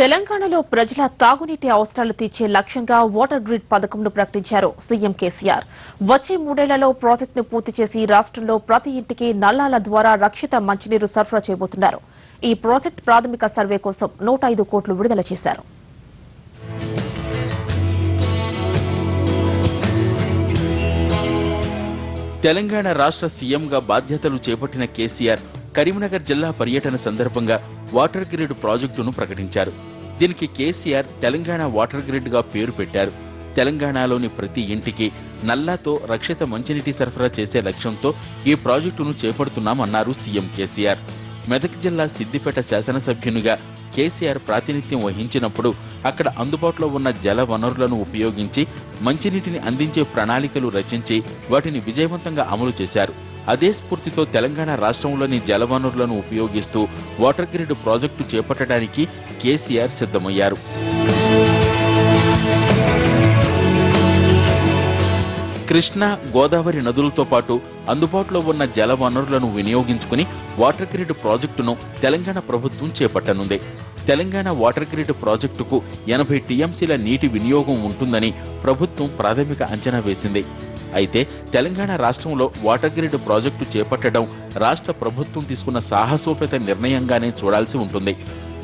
తెలంగాణలో ప్రజల తాగునీటి అవసరాలు తీర్చే లక్ష్యంగా వాటర్ గ్రిడ్ పథకంను ప్రకటించారు సీఎం కేసీఆర్. వచ్చే 3 ఏళ్లలో ప్రాజెక్టును పూర్తి చేసి రాష్ట్రంలో ప్రతి ఇంటికి నల్లాల ద్వారా రక్షిత మంచినీరు సరఫరా చేయబోతున్నారు. ఈ ప్రాజెక్టు ప్రాథమిక సర్వే కోసం 105 కోట్లు విడుదల చేశారు. తెలంగాణ రాష్ట్ర సీఎంగా బాధ్యతలు చేపట్టిన కేసీఆర్ కరీంనగర్ జిల్లా పర్యటన సందర్భంగా వాటర్ గ్రిడ్ ప్రాజెక్టును ప్రకటించారు. దీనికి కేసీఆర్ తెలంగాణ వాటర్ గ్రిడ్ గా పేరు పెట్టారు. తెలంగాణలోని ప్రతి ఇంటికి నల్లాతో రక్షిత మంచినీటి సరఫరా చేసే లక్ష్యంతో ఈ ప్రాజెక్టును చేపడుతున్నామన్నారు సీఎం కేసీఆర్. మెదక్ జిల్లా సిద్దిపేట శాసనసభ్యునిగా కేసీఆర్ ప్రాతినిధ్యం వహించినప్పుడు అక్కడ అందుబాటులో ఉన్న జల వనరులను ఉపయోగించి మంచినీటిని అందించే ప్రణాళికలు రచించి వాటిని విజయవంతంగా అమలు చేశారు. అదే స్ఫూర్తితో తెలంగాణ రాష్ట్రంలోని జలవనరులను ఉపయోగిస్తూ వాటర్ గ్రిడ్ ప్రాజెక్టు చేపట్టడానికి కేసీఆర్ సిద్ధమయ్యారు. కృష్ణా, గోదావరి నదులతో పాటు అందుబాటులో ఉన్న జల వనరులను వినియోగించుకుని వాటర్ గ్రిడ్ ప్రాజెక్టును తెలంగాణ ప్రభుత్వం చేపట్టనుంది. తెలంగాణ వాటర్ గ్రిడ్ ప్రాజెక్టుకు 80 టీఎంసీల నీటి వినియోగం ఉంటుందని ప్రభుత్వం ప్రాథమిక అంచనా వేసింది. అయితే తెలంగాణ రాష్ట్రంలో వాటర్ గ్రిడ్ ప్రాజెక్టు చేపట్టడం రాష్ట్ర ప్రభుత్వం తీసుకున్న సాహసోపేత నిర్ణయంగానే చూడాల్సి ఉంటుంది.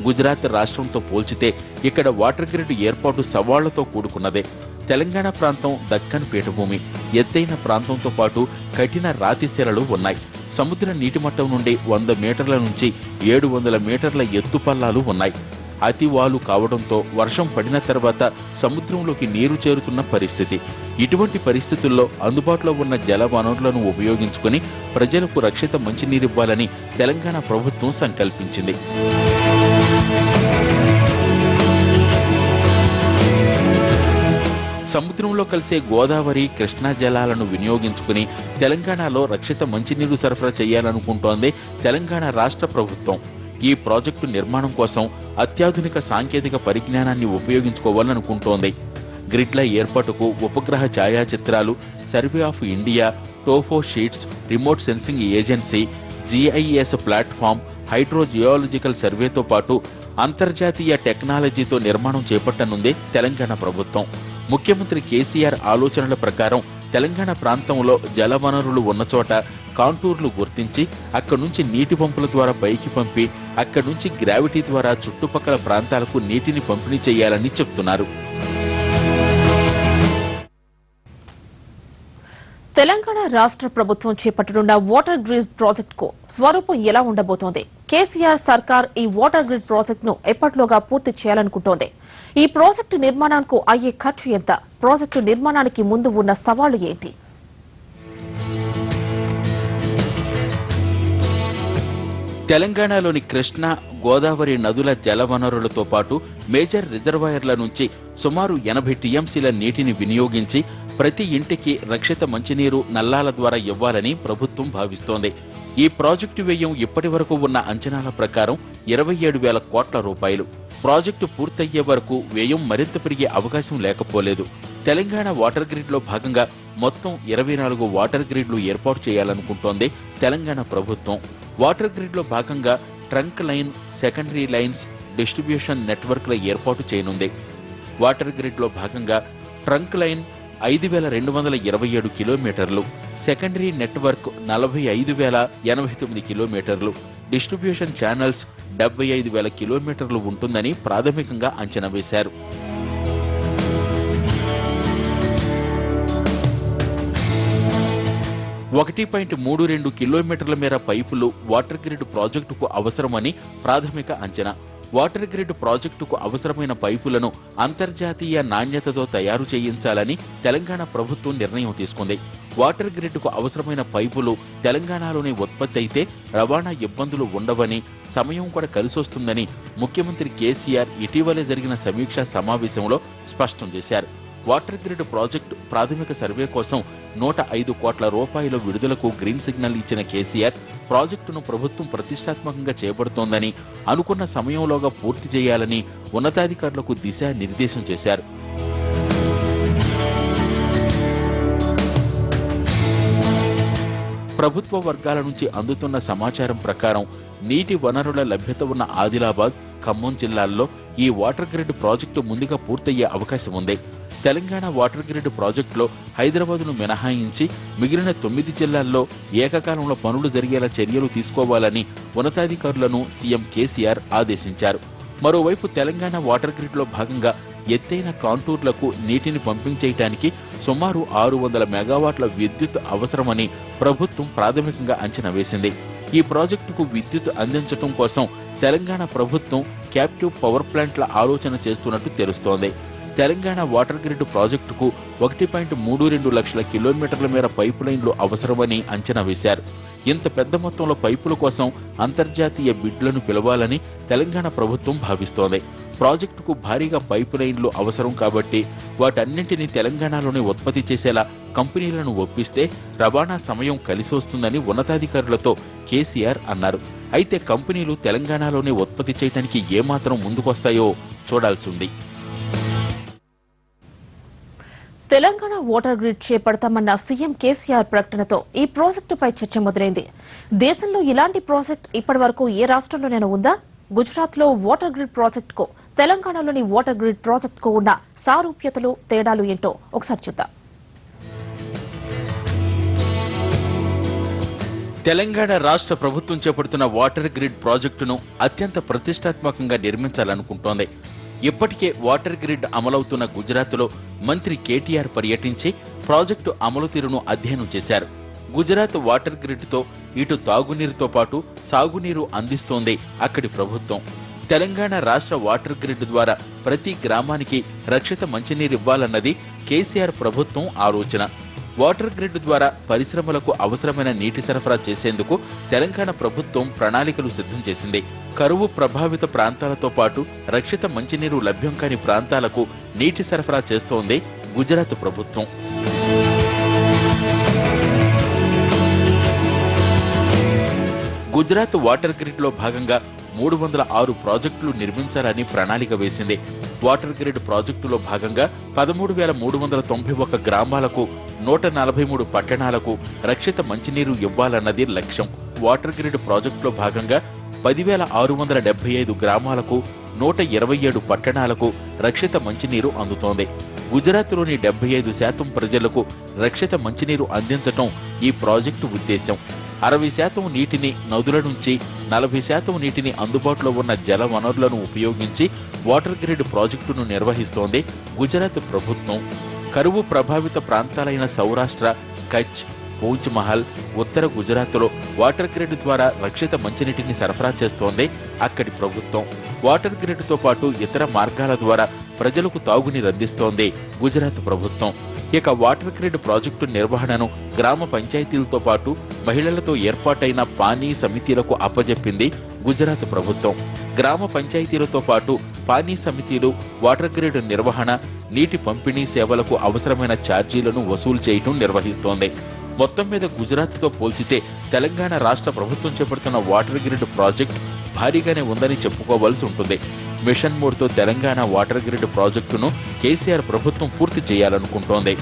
గుజరాత్ రాష్ట్రంతో పోల్చితే ఇక్కడ వాటర్ గ్రిడ్ ఏర్పాటు సవాళ్లతో కూడుకున్నదే. తెలంగాణ ప్రాంతం దక్కన్ పీఠభూమి, ఎత్తైన ప్రాంతంతో పాటు కఠిన రాతిశిలలు ఉన్నాయి. సముద్ర నీటి మట్టం నుండి 100 మీటర్ల నుంచి 700 మీటర్ల ఎత్తుపల్లాలు ఉన్నాయి. అతివాలు కావడంతో వర్షం పడిన తర్వాత సముద్రంలోకి నీరు చేరుతున్న పరిస్థితి. ఇటువంటి పరిస్థితుల్లో అందుబాటులో ఉన్న జల వనరులను ఉపయోగించుకుని ప్రజలకు రక్షిత మంచినీరివ్వాలని తెలంగాణ ప్రభుత్వం సంకల్పించింది. సముద్రంలో కలిసే గోదావరి, కృష్ణా జలాలను వినియోగించుకుని తెలంగాణలో రక్షిత మంచినీరు సరఫరా చేయాలనుకుంటోంది తెలంగాణ రాష్ట్ర ప్రభుత్వం. ఈ ప్రాజెక్టు నిర్మాణం కోసం అత్యాధునిక సాంకేతిక పరిజ్ఞానాన్ని ఉపయోగించుకోవాలనుకుంటోంది. గ్రిడ్ల ఏర్పాటుకు ఉపగ్రహ ఛాయాచిత్రాలు, survey of India, topo sheets, remote sensing agency, GIS platform, hydrogeological సర్వేతో పాటు అంతర్జాతీయ టెక్నాలజీతో నిర్మాణం చేపట్టనుంది తెలంగాణ ప్రభుత్వం. ముఖ్యమంత్రి కేసీఆర్ ఆలోచనల ప్రకారం తెలంగాణ ప్రాంతంలో జలవనరులు ఉన్న చోట కాంటూర్లు గుర్తించి అక్కడి నుంచి నీటి పంపుల ద్వారా పైకి పంపి అక్కడి నుంచి గ్రావిటీ ద్వారా చుట్టుపక్కల ప్రాంతాలకు నీటిని పంపిణీ చేయాలని చెప్తున్నారు. తెలంగాణ రాష్ట్ర ప్రభుత్వం చేపట్టనున్న వాటర్ గ్రిడ్ ప్రాజెక్టుకు స్వరూపం ఎలా ఉండబోతోంది? కేసీఆర్ సర్కార్ ఈ వాటర్ గ్రిడ్ ప్రాజెక్టును ఎప్పటిలోగా పూర్తి చేయాలనుకుంటోంది. ఈ ప్రాజెక్టు నిర్మాణానికి అయ్యే ఖర్చు ఎంత? ప్రాజెక్టు నిర్మాణానికి ముందు ఉన్న సవాళ్లు ఏంటి? తెలంగాణలోని కృష్ణా, గోదావరి నదుల జలవనరులతో పాటు మేజర్ రిజర్వాయర్ల నుంచి సుమారు 80 టీఎంసీల నీటిని వినియోగించి ప్రతి ఇంటికి రక్షిత మంచినీరు నల్లాల ద్వారా ఇవ్వాలని ప్రభుత్వం భావిస్తోంది. ఈ ప్రాజెక్టు వ్యయం ఇప్పటి వరకు ఉన్న అంచనాల ప్రకారం 27,000 కోట్ల రూపాయలు. ప్రాజెక్టు పూర్తయ్యే వరకు వ్యయం మరింత పెరిగే అవకాశం లేకపోలేదు. తెలంగాణ వాటర్ గ్రిడ్ లో భాగంగా మొత్తం 24 వాటర్ గ్రిడ్లు ఏర్పాటు చేయాలనుకుంటోంది తెలంగాణ ప్రభుత్వం. వాటర్ గ్రిడ్ లో భాగంగా trunk line, secondary lines, distribution నెట్వర్క్ల ఏర్పాటు చేయనుంది. వాటర్ గ్రిడ్ లో భాగంగా ట్రంక్ లైన్ 5,227 కిలోమీటర్లు, సెకండరీ నెట్వర్క్ 45,089 కిలోమీటర్లు, డిస్ట్రిబ్యూషన్ ఛానల్స్ 75,000 కిలోమీటర్లు ఉంటుందని ప్రాథమికంగా అంచనా వేశారు. $1.32 కిలోమీటర్ల మేర పైపులు వాటర్ గ్రిడ్ ప్రాజెక్టుకు అవసరమని ప్రాథమిక అంచనా. వాటర్ గ్రిడ్ ప్రాజెక్టుకు అవసరమైన పైపులను అంతర్జాతీయ నాణ్యతతో తయారు చేయించాలని తెలంగాణ ప్రభుత్వం నిర్ణయం తీసుకుంది. వాటర్ గ్రిడ్కు అవసరమైన పైపులు తెలంగాణలోనే ఉత్పత్తి అయితే రవాణా ఇబ్బందులు ఉండవని, సమయం కూడా కలిసొస్తుందని ముఖ్యమంత్రి కేసీఆర్ ఇటీవలే జరిగిన సమీక్షా సమావేశంలో స్పష్టం చేశారు. వాటర్ గ్రిడ్ ప్రాజెక్టు ప్రాథమిక సర్వే కోసం 105 కోట్ల రూపాయల విడుదలకు గ్రీన్ సిగ్నల్ ఇచ్చిన కేసీఆర్ ప్రాజెక్టును ప్రభుత్వం ప్రతిష్టాత్మకంగా చేపడుతోందని, అనుకున్న సమయంలోగా పూర్తి చేయాలని ఉన్నతాధికారులకు దిశానిర్దేశం చేశారు. ప్రభుత్వ వర్గాల నుంచి అందుతున్న సమాచారం ప్రకారం నీటి వనరుల లభ్యత ఉన్న ఆదిలాబాద్, ఖమ్మం జిల్లాల్లో ఈ వాటర్ గ్రిడ్ ప్రాజెక్టు ముందుగా పూర్తయ్యే అవకాశం ఉంది. తెలంగాణ వాటర్ గ్రిడ్ ప్రాజెక్టులో హైదరాబాద్ను మినహాయించి మిగిలిన 9 జిల్లాల్లో ఏకకాలంలో పనులు జరిగేలా చర్యలు తీసుకోవాలని ఉన్నతాధికారులను సీఎం కేసీఆర్ ఆదేశించారు. మరోవైపు తెలంగాణ వాటర్ గ్రిడ్లో భాగంగా ఎత్తైన కాంటూర్లకు నీటిని పంపించేయటానికి సుమారు 600 మెగావాట్ల విద్యుత్ అవసరమని ప్రభుత్వం ప్రాథమికంగా అంచనా వేసింది. ఈ ప్రాజెక్టుకు విద్యుత్ అందించడం కోసం తెలంగాణ ప్రభుత్వం క్యాప్టివ్ పవర్ ప్లాంట్ల ఆలోచన చేస్తున్నట్టు తెలుస్తోంది. తెలంగాణ వాటర్ గ్రిడ్ ప్రాజెక్టుకు 1.32 లక్షల కిలోమీటర్ల మేర పైపు లైన్లు అవసరమని అంచనా వేశారు. ఇంత పెద్ద మొత్తంలో పైపుల కోసం అంతర్జాతీయ బిడ్లను పిలవాలని తెలంగాణ ప్రభుత్వం భావిస్తోంది. ప్రాజెక్టుకు భారీగా పైపు లైన్లు అవసరం కాబట్టి వాటన్నింటినీ తెలంగాణలోనే ఉత్పత్తి చేసేలా కంపెనీలను ఒప్పిస్తే రవాణా సమయం కలిసి వస్తుందని ఉన్నతాధికారులతో కేసీఆర్ అన్నారు. అయితే కంపెనీలు తెలంగాణలోనే ఉత్పత్తి చేయడానికి ఏమాత్రం ముందుకొస్తాయో చూడాల్సి ఉంది. తెలంగాణ వాటర్ గ్రిడ్ చేపడతామన్న సీఎం కేసీఆర్ ప్రకటనతో ఈ ప్రాజెక్టుపై చర్చ మొదలైంది. దేశంలో ఇలాంటి ప్రాజెక్ట్ ఇప్పటివరకు ఏ రాష్ట్రంలోనైనా ఉందా? గుజరాత్లో వాటర్ గ్రిడ్ ప్రాజెక్టుకు తెలంగాణలోని వాటర్ గ్రిడ్ ప్రాజెక్టుకు ఉన్న సారూప్యతలు, తేడాలు ఏంటో ఒకసారి చూద్దాం. తెలంగాణ రాష్ట్ర ప్రభుత్వం చేపడుతున్న వాటర్ గ్రిడ్ ప్రాజెక్టును అత్యంత ప్రతిష్టాత్మకంగా నిర్మించాలనుకుంటోంది. ఇప్పటికే వాటర్ గ్రిడ్ అమలవుతున్న గుజరాత్లో మంత్రి కేటీఆర్ పర్యటించి ప్రాజెక్టు అమలు తీరును అధ్యయనం చేశారు. గుజరాత్ వాటర్ గ్రిడ్తో ఇటు తాగునీరుతో పాటు సాగునీరు అందిస్తోంది అక్కడి ప్రభుత్వం. తెలంగాణ రాష్ట్ర వాటర్ గ్రిడ్ ద్వారా ప్రతి గ్రామానికి రక్షిత మంచినీరివ్వాలన్నది కేసీఆర్ ప్రభుత్వం ఆలోచన. వాటర్ గ్రిడ్ ద్వారా పరిశ్రమలకు అవసరమైన నీటి సరఫరా చేసేందుకు తెలంగాణ ప్రభుత్వం ప్రణాళికలు సిద్ధం చేసింది. కరువు ప్రభావిత ప్రాంతాలతో పాటు రక్షిత మంచినీరు లభ్యం కాని ప్రాంతాలకు నీటి సరఫరా చేస్తోంది గుజరాత్ ప్రభుత్వం. గుజరాత్ వాటర్ గ్రిడ్ లో భాగంగా 306 ప్రాజెక్టులు నిర్మించాలని ప్రణాళిక వేసింది. వాటర్ గ్రిడ్ ప్రాజెక్టులో భాగంగా 13,391 గ్రామాలకు 143 పట్టణాలకు రక్షిత మంచినీరు ఇవ్వాలన్నది లక్ష్యం. వాటర్ గ్రిడ్ ప్రాజెక్టులో భాగంగా 10,675 గ్రామాలకు 127 పట్టణాలకు రక్షిత మంచినీరు అందుతోంది. గుజరాత్లోని 75% ప్రజలకు రక్షిత మంచినీరు అందించటం ఈ ప్రాజెక్టు ఉద్దేశం. 60% నీటిని నదుల నుంచి, 40% నీటిని అందుబాటులో ఉన్న జల వనరులను ఉపయోగించి వాటర్ గ్రిడ్ ప్రాజెక్టును నిర్వహిస్తోంది గుజరాత్ ప్రభుత్వం. కరువు ప్రభావిత ప్రాంతాలైన సౌరాష్ట్ర, కచ్, పూంచ్ మహల్, ఉత్తర గుజరాత్లో వాటర్ గ్రిడ్ ద్వారా రక్షిత మంచినీటిని సరఫరా చేస్తోంది అక్కడి ప్రభుత్వం. వాటర్ గ్రిడ్తో పాటు ఇతర మార్గాల ద్వారా ప్రజలకు తాగునీరు అందిస్తోంది గుజరాత్ ప్రభుత్వం. ఇక వాటర్ గ్రిడ్ ప్రాజెక్టు నిర్వహణను గ్రామ పంచాయతీలతో పాటు మహిళలతో ఏర్పాటైన పానీ సమితిలకు అప్పజెప్పింది గుజరాత్ ప్రభుత్వం. గ్రామ పంచాయతీలతో పాటు పానీ సమితిలు వాటర్ గ్రిడ్ నిర్వహణ, నీటి పంపిణీ సేవలకు అవసరమైన ఛార్జీలను వసూలు చేయటం నిర్వహిస్తోంది. మొత్తం మీద గుజరాత్తో పోల్చితే తెలంగాణ రాష్ట్ర ప్రభుత్వం చేపడుతున్న వాటర్ గ్రిడ్ ప్రాజెక్టు భారీగానే ఉందని చెప్పుకోవాల్సి ఉంటుంది. మిషన్ మోడ్తో తెలంగాణ వాటర్ గ్రిడ్ ప్రాజెక్టును కేసీఆర్ ప్రభుత్వం పూర్తి చేయాలనుకుంటోంది.